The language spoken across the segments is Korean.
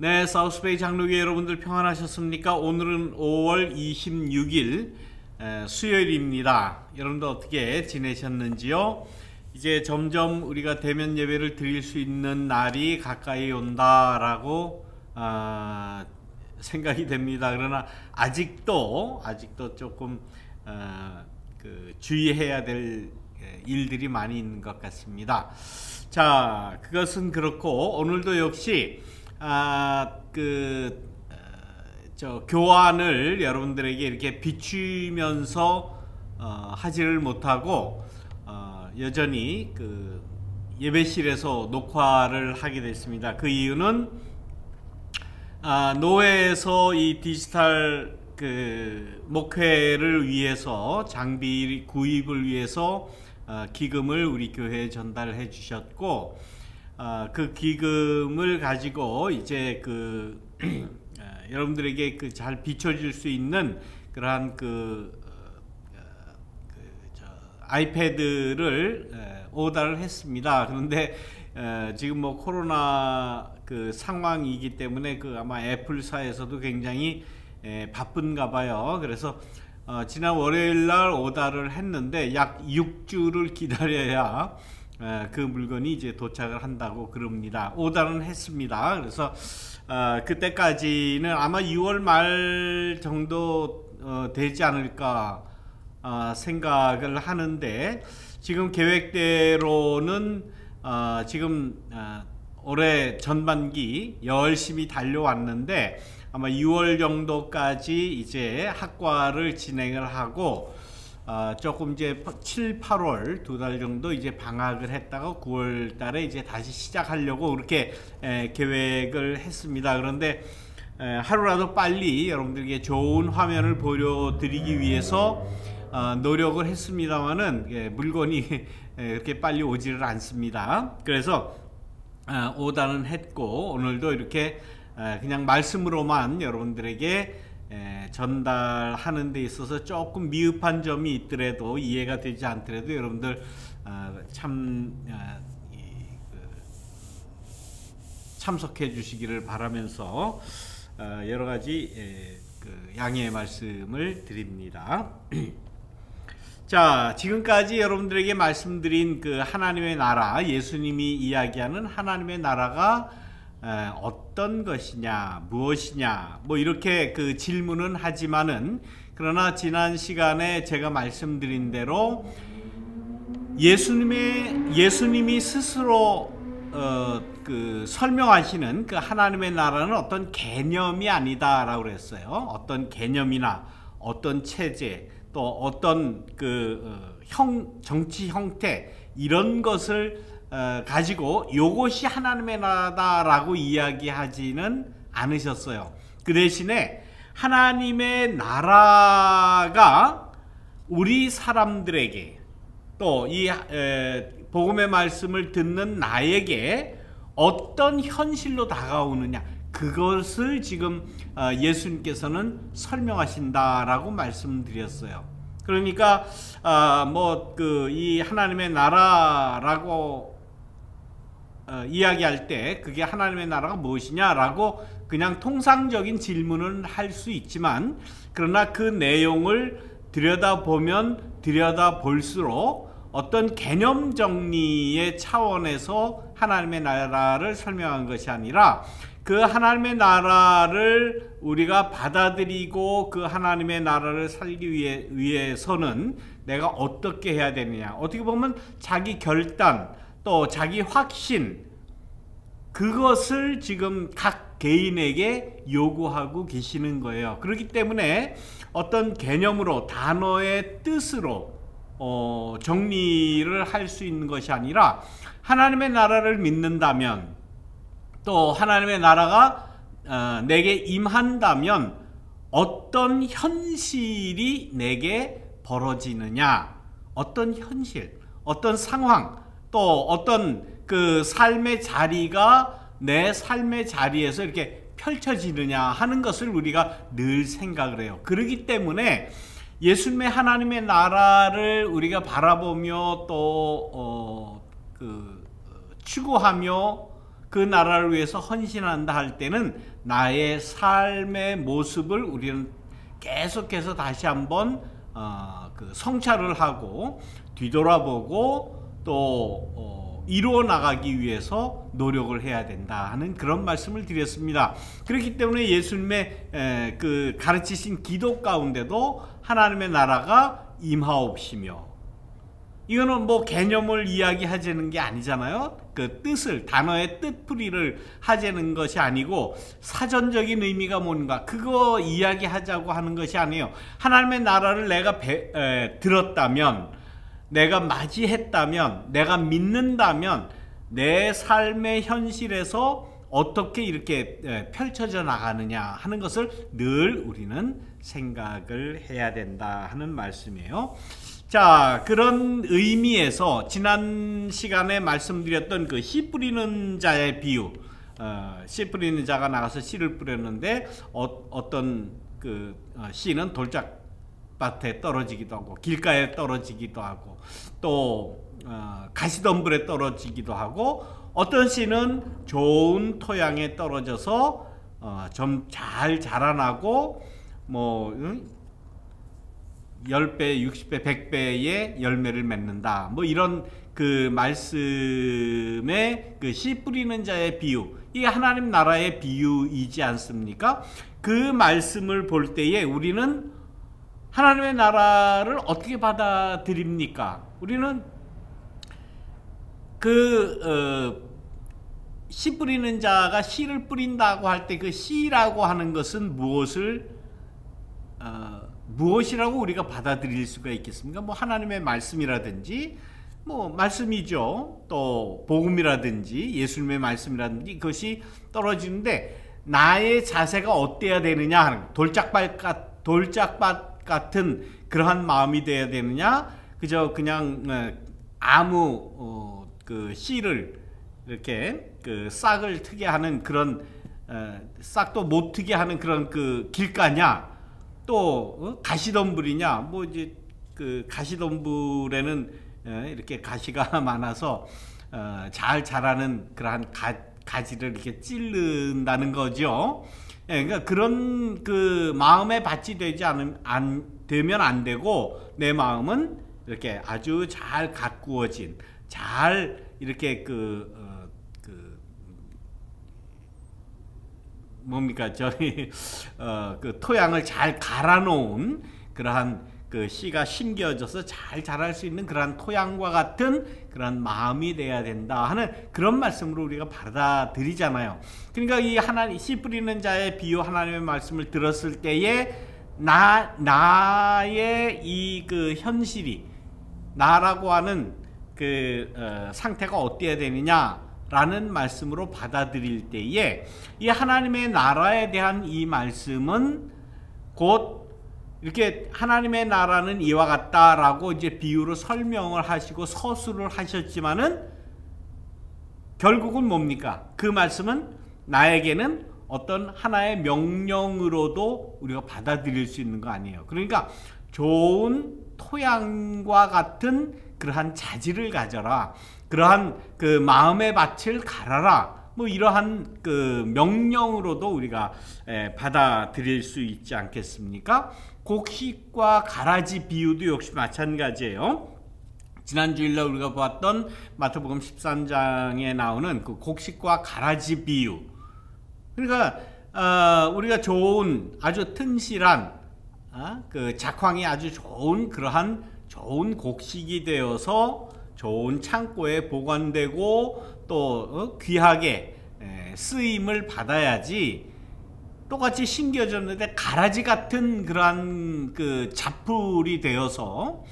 네, 사우스베이 장로교회 여러분들 평안하셨습니까? 오늘은 5월 26일 수요일입니다. 여러분들 어떻게 지내셨는지요? 이제 점점 우리가 대면 예배를 드릴 수 있는 날이 가까이 온다라고 생각이 됩니다. 그러나 아직도 조금 주의해야 될 일들이 많이 있는 것 같습니다. 자, 그것은 그렇고 오늘도 역시 교환을 여러분들에게 이렇게 비추면서 하지를 못하고 여전히 예배실에서 녹화를 하게 됐습니다. 그 이유는 노회에서 이 디지털 목회를 위해서 장비 구입을 위해서 기금을 우리 교회에 전달해 주셨고, 그 기금을 가지고 이제 여러분들에게 잘 비춰질 수 있는 그러한 아이패드를 오더를 했습니다. 그런데 지금 뭐 코로나 상황이기 때문에 아마 애플사에서도 굉장히 바쁜가 봐요. 그래서 지난 월요일 날 오더를 했는데 약 6주를 기다려야 그 물건이 이제 도착을 한다고 그럽니다. 오더는 했습니다. 그래서 그때까지는 아마 6월 말 정도 되지 않을까 생각을 하는데, 지금 계획대로는 지금 올해 전반기 열심히 달려왔는데 아마 6월 정도까지 이제 학과를 진행을 하고 조금 이제 7, 8월 두 달 정도 이제 방학을 했다가 9월 달에 이제 다시 시작하려고 그렇게 계획을 했습니다. 그런데 하루라도 빨리 여러분들에게 좋은 화면을 보여드리기 위해서 노력을 했습니다만은 물건이 그렇게 빨리 오지를 않습니다. 그래서 오다는 했고 오늘도 이렇게 그냥 말씀으로만 여러분들에게 전달하는 데 있어서 조금 미흡한 점이 있더라도, 이해가 되지 않더라도 여러분들 참석해 주시기를 바라면서 여러 가지 양해의 말씀을 드립니다. 자, 지금까지 여러분들에게 말씀드린 하나님의 나라, 예수님이 이야기하는 하나님의 나라가 어떤 것이냐, 무엇이냐, 뭐 이렇게 질문은 하지만은, 그러나 지난 시간에 제가 말씀드린 대로 예수님이 스스로 설명하시는 하나님의 나라는 어떤 개념이 아니다라고 그랬어요. 어떤 개념이나 어떤 체제, 또 어떤 정치 형태, 이런 것을 가지고 요것이 하나님의 나라다라고 이야기하지는 않으셨어요. 그 대신에 하나님의 나라가 우리 사람들에게, 또 이 복음의 말씀을 듣는 나에게 어떤 현실로 다가오느냐, 그것을 지금 예수님께서는 설명하신다라고 말씀드렸어요. 그러니까 이 하나님의 나라라고 이야기할 때 그게 하나님의 나라가 무엇이냐라고 그냥 통상적인 질문을 할 수 있지만, 그러나 그 내용을 들여다보면 들여다볼수록 어떤 개념 정리의 차원에서 하나님의 나라를 설명한 것이 아니라, 그 하나님의 나라를 우리가 받아들이고 그 하나님의 나라를 살기 위해서는 내가 어떻게 해야 되느냐, 어떻게 보면 자기 결단, 또 자기 확신, 그것을 지금 각 개인에게 요구하고 계시는 거예요. 그렇기 때문에 어떤 개념으로, 단어의 뜻으로 정리를 할 수 있는 것이 아니라, 하나님의 나라를 믿는다면, 또 하나님의 나라가 내게 임한다면 어떤 현실이 내게 벌어지느냐, 어떤 현실, 어떤 상황, 또 어떤 삶의 자리가 내 삶의 자리에서 이렇게 펼쳐지느냐 하는 것을 우리가 늘 생각을 해요. 그렇기 때문에 예수님의 하나님의 나라를 우리가 바라보며 또 추구하며 그 나라를 위해서 헌신한다 할 때는 나의 삶의 모습을 우리는 계속해서 다시 한번 그 성찰을 하고 뒤돌아보고 또 이루어 나가기 위해서 노력을 해야 된다 하는 그런 말씀을 드렸습니다. 그렇기 때문에 예수님의 그 가르치신 기도 가운데도 하나님의 나라가 임하옵시며, 이거는 뭐 개념을 이야기하자는 게 아니잖아요. 그 뜻을, 단어의 뜻풀이를 하자는 것이 아니고 사전적인 의미가 뭔가 그거 이야기하자고 하는 것이 아니에요. 하나님의 나라를 내가 들었다면, 내가 맞이했다면, 내가 믿는다면 내 삶의 현실에서 어떻게 이렇게 펼쳐져 나가느냐 하는 것을 늘 우리는 생각을 해야 된다 하는 말씀이에요. 자, 그런 의미에서 지난 시간에 말씀드렸던 그 씨 뿌리는 자의 비유, 씨 뿌리는 자가 나가서 씨를 뿌렸는데 어떤 그 씨는 돌짝밭에 떨어지기도 하고 길가에 떨어지기도 하고 또 가시덤불에 떨어지기도 하고, 어떤 씨는 좋은 토양에 떨어져서 좀 잘 자라나고 뭐 10배, 60배, 100배의 열매를 맺는다. 뭐 이런 그 말씀의 그 씨 뿌리는 자의 비유, 이게 하나님 나라의 비유이지 않습니까? 그 말씀을 볼 때에 우리는 하나님의 나라를 어떻게 받아들입니까? 우리는 씨 뿌리는 자가 씨를 뿌린다고 할 때 그 씨라고 하는 것은 무엇이라고 우리가 받아들일 수가 있겠습니까? 뭐 하나님의 말씀이라든지 뭐 말씀이죠. 또 복음이라든지 예수님의 말씀이라든지 그것이 떨어지는데 나의 자세가 어때야 되느냐 하는, 돌짝밭 같은 그러한 마음이 되어야 되느냐, 그저 그냥 아무 그 씨를 이렇게 그 싹을 트게 하는 그런 싹도 못 트게 하는 그런 그 길가냐, 또 가시덤불이냐. 뭐 이제 그 가시덤불에는 이렇게 가시가 많아서 잘 자라는 그러한 가지를 이렇게 찌른다는 거죠. 그러니까 그런 그 마음에 밭이 되지 되면 안 되고, 내 마음은 이렇게 아주 잘 가꾸어진, 잘 이렇게 뭡니까 저희 그 토양을 잘 갈아놓은 그러한 그 씨가 심겨져서 잘 자랄 수 있는 그러한 토양과 같은 그러한 마음이 돼야 된다 하는 그런 말씀으로 우리가 받아들이잖아요. 그러니까 이 씨 뿌리는 자의 비유, 하나님의 말씀을 들었을 때에 나의 이 그 현실이, 나라고 하는 그 상태가 어때야 되느냐 라는 말씀으로 받아들일 때에, 이 하나님의 나라에 대한 이 말씀은 곧 이렇게 하나님의 나라는 이와 같다라고 이제 비유로 설명을 하시고 서술을 하셨지만은 결국은 뭡니까? 그 말씀은 나에게는 어떤 하나의 명령으로도 우리가 받아들일 수 있는 거 아니에요. 그러니까 좋은 토양과 같은 그러한 자질을 가져라, 그러한 그 마음의 밭을 갈아라, 뭐 이러한 그 명령으로도 우리가 받아들일 수 있지 않겠습니까? 곡식과 가라지 비유도 역시 마찬가지예요. 지난 주일날 우리가 보았던 마태복음 13장에 나오는 그 곡식과 가라지 비유. 그러니까 우리가 좋은, 아주 튼실한 그 작황이 아주 좋은 그러한 좋은 곡식이 되어서 좋은 창고에 보관되고 또 귀하게 쓰임을 받아야지, 똑같이 심겨졌는데 가라지 같은 그러한 그 잡풀이 되어서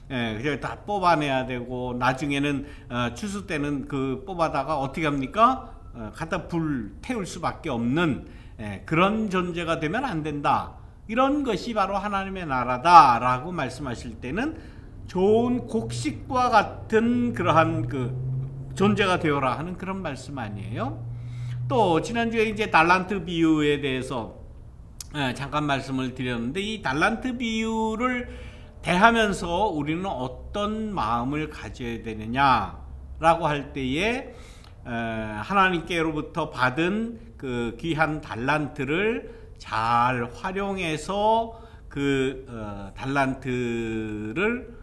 그냥 다 뽑아내야 되고, 나중에는 추수 때는 그 뽑아다가 어떻게 합니까? 갖다 불 태울 수밖에 없는 그런 존재가 되면 안 된다. 이런 것이 바로 하나님의 나라다라고 말씀하실 때는 좋은 곡식과 같은 그러한 그 존재가 되어라 하는 그런 말씀 아니에요? 또 지난주에 이제 달란트 비유에 대해서 잠깐 말씀을 드렸는데, 이 달란트 비유를 대하면서 우리는 어떤 마음을 가져야 되느냐라고 할 때에 하나님께로부터 받은 그 귀한 달란트를 잘 활용해서 그 달란트를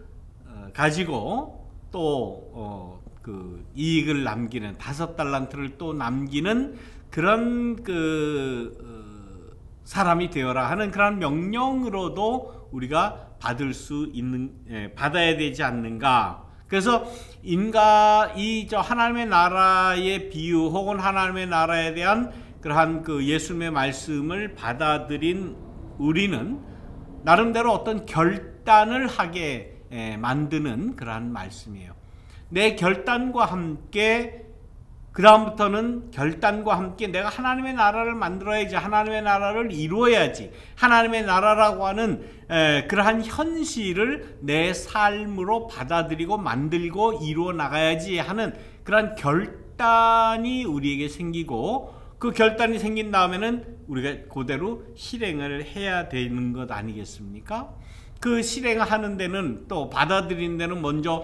가지고 또 그 이익을 남기는 5달란트를 또 남기는 그런 그 사람이 되어라 하는 그런 명령으로도 우리가 받아야 되지 않는가. 그래서 하나님의 나라의 비유 혹은 하나님의 나라에 대한 그러한 그 예수님의 말씀을 받아들인 우리는 나름대로 어떤 결단을 하게 만드는 그러한 말씀이에요. 내 결단과 함께 그 다음부터는 결단과 함께 내가 하나님의 나라를 만들어야지, 하나님의 나라를 이루어야지, 하나님의 나라라고 하는 그러한 현실을 내 삶으로 받아들이고 만들고 이루어 나가야지 하는 그러한 결단이 우리에게 생기고, 그 결단이 생긴 다음에는 우리가 그대로 실행을 해야 되는 것 아니겠습니까? 그 실행하는 데는 또 받아들이는 데는 먼저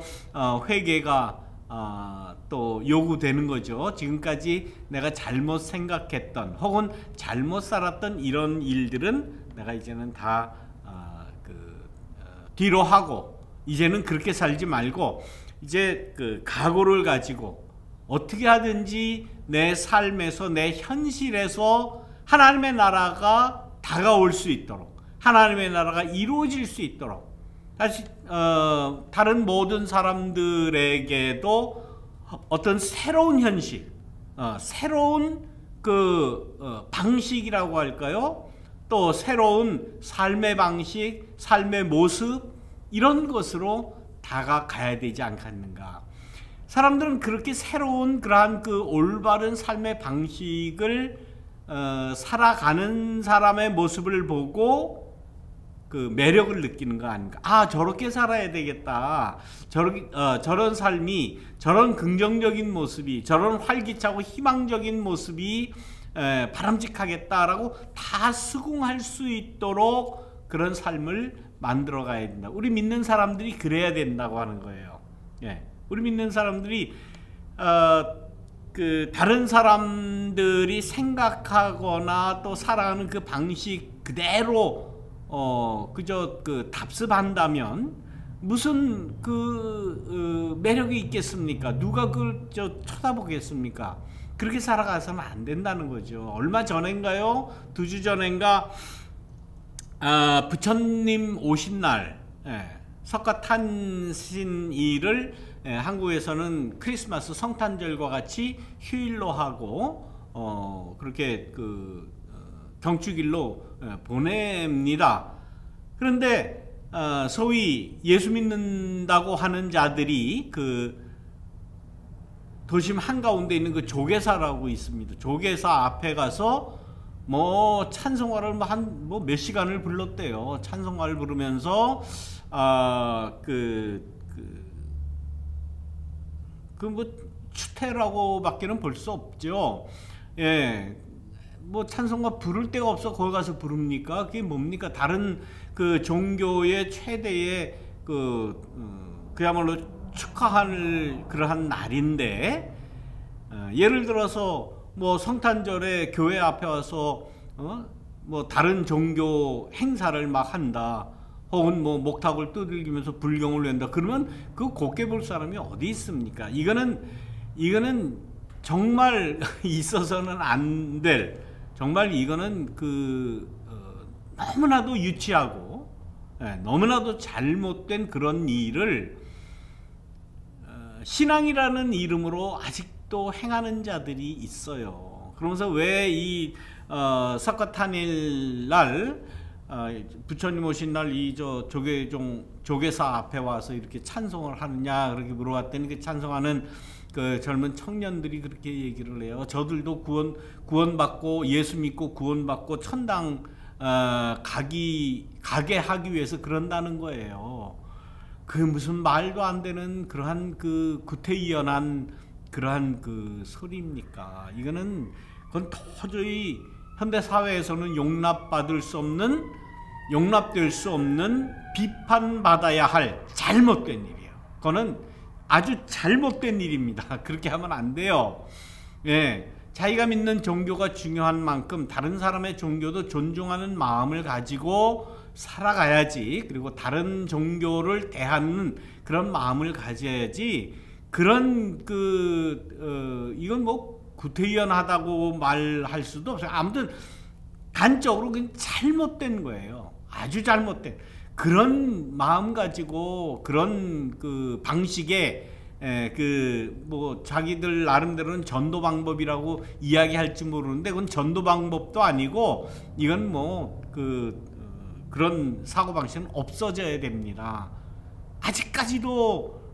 회개가 또 요구되는 거죠. 지금까지 내가 잘못 생각했던 혹은 잘못 살았던 이런 일들은 내가 이제는 다 뒤로 하고 이제는 그렇게 살지 말고 이제 그 각오를 가지고 어떻게 하든지 내 삶에서 내 현실에서 하나님의 나라가 다가올 수 있도록, 하나님의 나라가 이루어질 수 있도록, 다른 모든 사람들에게도 어떤 새로운 현실, 새로운 그 방식이라고 할까요? 또 새로운 삶의 방식, 삶의 모습, 이런 것으로 다가가야 되지 않겠는가. 사람들은 그렇게 새로운 그러한 그 올바른 삶의 방식을 살아가는 사람의 모습을 보고 그 매력을 느끼는 거 아닌가. 아, 저렇게 살아야 되겠다. 저런 삶이, 저런 긍정적인 모습이, 저런 활기차고 희망적인 모습이 바람직하겠다라고 다 수긍할 수 있도록 그런 삶을 만들어 가야 된다. 우리 믿는 사람들이 그래야 된다고 하는 거예요. 예. 우리 믿는 사람들이 그 다른 사람들이 생각하거나 또 살아가는 그 방식 그대로 그저 그 답습한다면 무슨 매력이 있겠습니까? 누가 그걸 쳐다보겠습니까? 그렇게 살아가서는 안 된다는 거죠. 얼마 전인가요? 2주 전인가 부처님 오신 날, 석가탄신일을 한국에서는 크리스마스 성탄절과 같이 휴일로 하고 그렇게 그 경축일로 보냅니다. 그런데 소위 예수 믿는다고 하는 자들이 그 도심 한가운데 있는 그 조계사라고 있습니다. 조계사 앞에 가서 뭐 찬송가를 몇 시간을 불렀대요. 찬송가를 부르면서 뭐 추태라고 밖에는 볼 수 없죠. 예. 뭐 찬송가 부를 데가 없어 거기 가서 부릅니까? 그게 뭡니까? 다른 그 종교의 최대의 그야말로 축하할 그러한 날인데, 예를 들어서 뭐 성탄절에 교회 앞에 와서 뭐 다른 종교 행사를 막 한다, 혹은 뭐 목탁을 두들기면서 불경을 낸다, 그러면 그 곱게 볼 사람이 어디 있습니까? 이거는 정말 있어서는 안 될, 정말 이거는 너무나도 유치하고 너무나도 잘못된 그런 일을 신앙이라는 이름으로 아직도 행하는 자들이 있어요. 그러면서 왜 이 석가탄일 날, 부처님 오신 날 이 조계사 앞에 와서 이렇게 찬송을 하느냐 그렇게 물어봤더니 그 찬송하는 그 젊은 청년들이 그렇게 얘기를 해요. 저들도 구원받고 예수 믿고 구원받고 천당 가게 하기 위해서 그런다는 거예요. 그 무슨 말도 안 되는 그러한 그 구태의연한 그러한 그 소리입니까? 그건 도저히 현대 사회에서는 용납될 수 없는 비판받아야 할 잘못된 일이에요. 그거는 아주 잘못된 일입니다. 그렇게 하면 안 돼요. 예, 자기가 믿는 종교가 중요한 만큼 다른 사람의 종교도 존중하는 마음을 가지고 살아가야지. 그리고 다른 종교를 대하는 그런 마음을 가져야지. 그런 이건 뭐 구태의연하다고 말할 수도 없어요. 아무튼 단적으로 그냥 잘못된 거예요. 아주 잘못된 그런 마음 가지고 그런 방식의 뭐 자기들 나름대로는 전도 방법이라고 이야기할지 모르는데 그건 전도 방법도 아니고 이건 뭐 그런 사고방식은 없어져야 됩니다. 아직까지도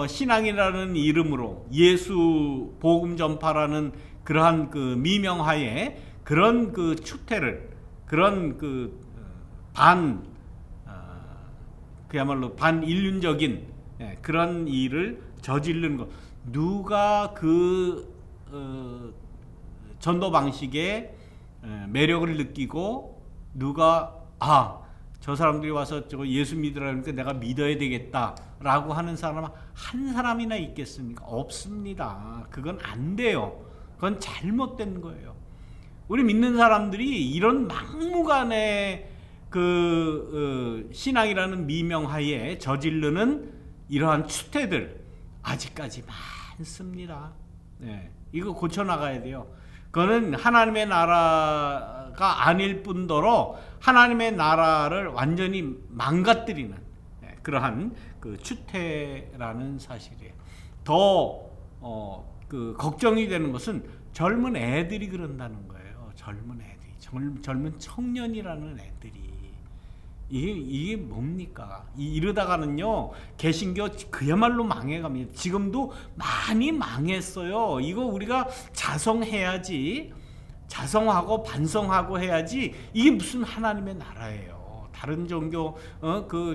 신앙이라는 이름으로 예수 복음 전파라는 그러한 미명하에 그런 추태를 그런 그야말로 반인륜적인 그런 일을 저지르는 것. 누가 전도 방식의 매력을 느끼고 누가 저 사람들이 와서 저거 예수 믿으라니까 내가 믿어야 되겠다라고 하는 사람 한 사람이나 있겠습니까? 없습니다. 그건 안 돼요. 그건 잘못된 거예요. 우리 믿는 사람들이 이런 막무가내 신앙이라는 미명하에 저지르는 이러한 추태들 아직까지 많습니다. 네, 이거 고쳐나가야 돼요. 그거는 하나님의 나라가 아닐 뿐더러 하나님의 나라를 완전히 망가뜨리는 그러한 추태라는 사실이에요. 더 걱정이 되는 것은 젊은 애들이 그런다는 거예요. 젊은 애들이, 젊은 청년이라는 애들이 이게 뭡니까? 이러다가는요 개신교 그야말로 망해갑니다. 지금도 많이 망했어요. 이거 우리가 자성해야지, 자성하고 반성하고 해야지. 이게 무슨 하나님의 나라예요. 다른 종교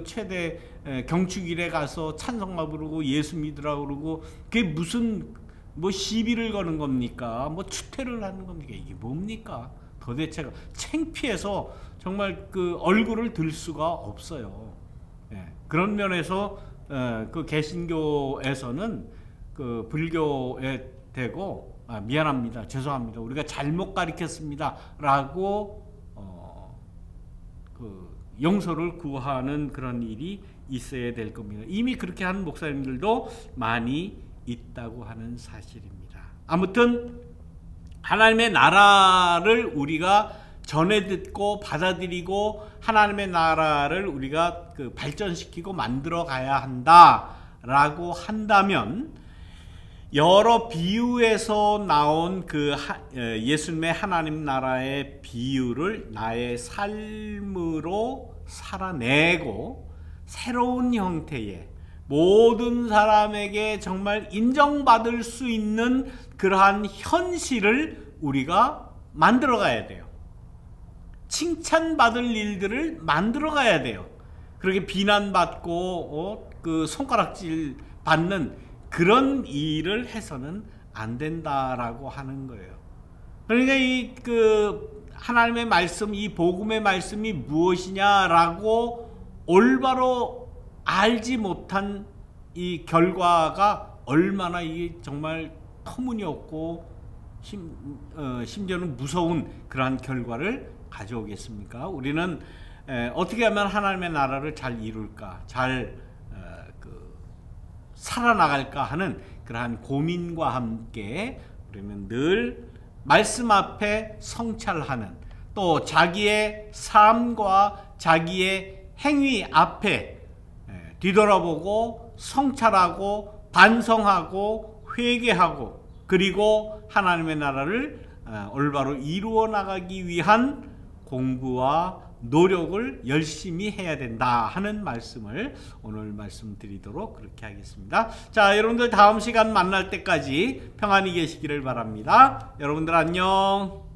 최대 경축일에 가서 찬송가 부르고 예수 믿으라고 그러고 그게 무슨 뭐 시비를 거는 겁니까? 뭐 추태를 하는 겁니까? 이게 뭡니까? 도대체가 창피해서 정말 얼굴을 들 수가 없어요. 그런 면에서 개신교에서는 불교에 대고 미안합니다, 죄송합니다, 우리가 잘못 가르쳤습니다 라고 용서를 구하는 그런 일이 있어야 될 겁니다. 이미 그렇게 하는 목사님들도 많이 있다고 하는 사실입니다. 아무튼 하나님의 나라를 우리가 전해 듣고 받아들이고 하나님의 나라를 우리가 발전시키고 만들어 가야 한다라고 한다면 여러 비유에서 나온 예수님의 하나님 나라의 비유를 나의 삶으로 살아내고 새로운 형태의 모든 사람에게 정말 인정받을 수 있는 그러한 현실을 우리가 만들어 가야 돼요. 칭찬받을 일들을 만들어 가야 돼요. 그렇게 비난받고 손가락질 받는 그런 일을 해서는 안 된다라고 하는 거예요. 그러니까 이 하나님의 말씀, 이 복음의 말씀이 무엇이냐라고 올바로 알지 못한 이 결과가 얼마나 이게 정말 터무니없고 심지어는 무서운 그러한 결과를 가져오겠습니까? 우리는 어떻게 하면 하나님의 나라를 잘 이룰까, 잘 살아나갈까 하는 그러한 고민과 함께 우리는 늘 말씀 앞에 성찰하는, 또 자기의 삶과 자기의 행위 앞에 뒤돌아보고 성찰하고 반성하고 회개하고 그리고 하나님의 나라를 올바로 이루어 나가기 위한 공부와 노력을 열심히 해야 된다 하는 말씀을 오늘 말씀드리도록 그렇게 하겠습니다. 자, 여러분들 다음 시간 만날 때까지 평안히 계시기를 바랍니다. 여러분들 안녕.